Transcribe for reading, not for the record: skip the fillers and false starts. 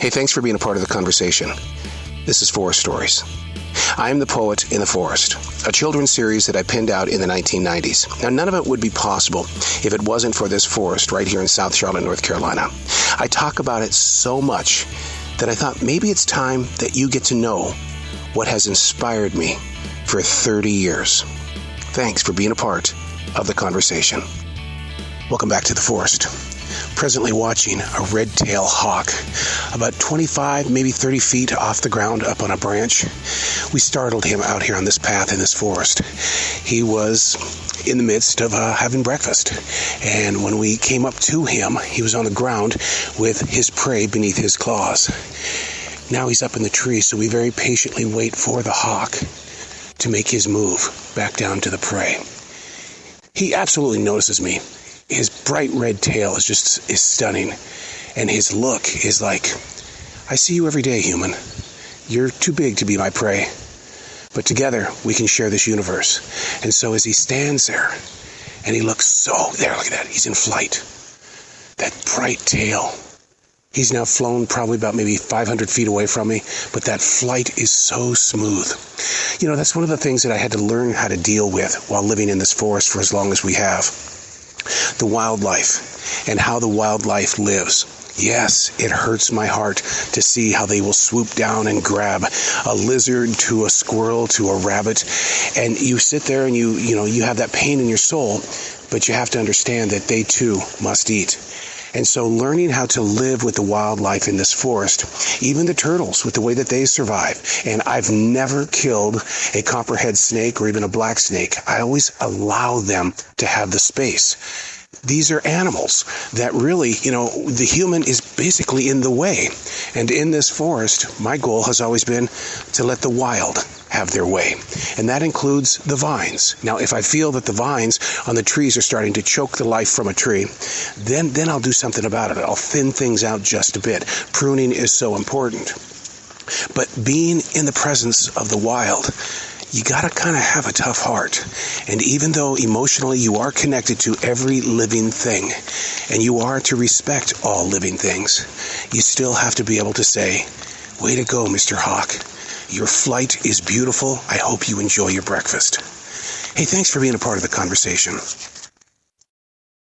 Hey, thanks for being a part of the conversation. This is Forest Stories. I am the Poet in the Forest, a children's series that I penned out in the 1990s. Now, none of it would be possible if it wasn't for this forest right here in South Charlotte, North Carolina. I talk about it so much that I thought maybe it's time that you get to know what has inspired me for 30 years. Thanks for being a part of the conversation. Welcome back to the forest. Presently watching a red-tailed hawk about 25, maybe 30 feet off the ground up on a branch. We startled him out here on this path in this forest. He was in the midst of having breakfast, and when we came up to him, he was on the ground with his prey beneath his claws. Now he's up in the tree, so we very patiently wait for the hawk to make his move back down to the prey. He absolutely notices me. His bright red tail is stunning, and his look is like, I see you every day, human. You're too big to be my prey, but together we can share this universe. And so as he stands there, and he looks look at that, he's in flight. That bright tail. He's now flown probably about maybe 500 feet away from me, but that flight is so smooth. You know, that's one of the things that I had to learn how to deal with while living in this forest for as long as we have. The wildlife and how the wildlife lives. Yes, it hurts my heart to see how they will swoop down and grab a lizard to a squirrel to a rabbit. And you sit there and you have that pain in your soul, but you have to understand that they too must eat. And so learning how to live with the wildlife in this forest, even the turtles with the way that they survive. And I've never killed a copperhead snake or even a black snake. I always allow them to have the space. These are animals that really, the human is basically in the way. And in this forest, my goal has always been to let the wild have their way. And that includes the vines. Now, if I feel that the vines on the trees are starting to choke the life from a tree, then I'll do something about it. I'll thin things out just a bit. Pruning is so important. But being in the presence of the wild, you gotta kind of have a tough heart. And even though emotionally you are connected to every living thing, and you are to respect all living things, you still have to be able to say, way to go, Mr. Hawk. Your flight is beautiful. I hope you enjoy your breakfast. Hey, thanks for being a part of the conversation.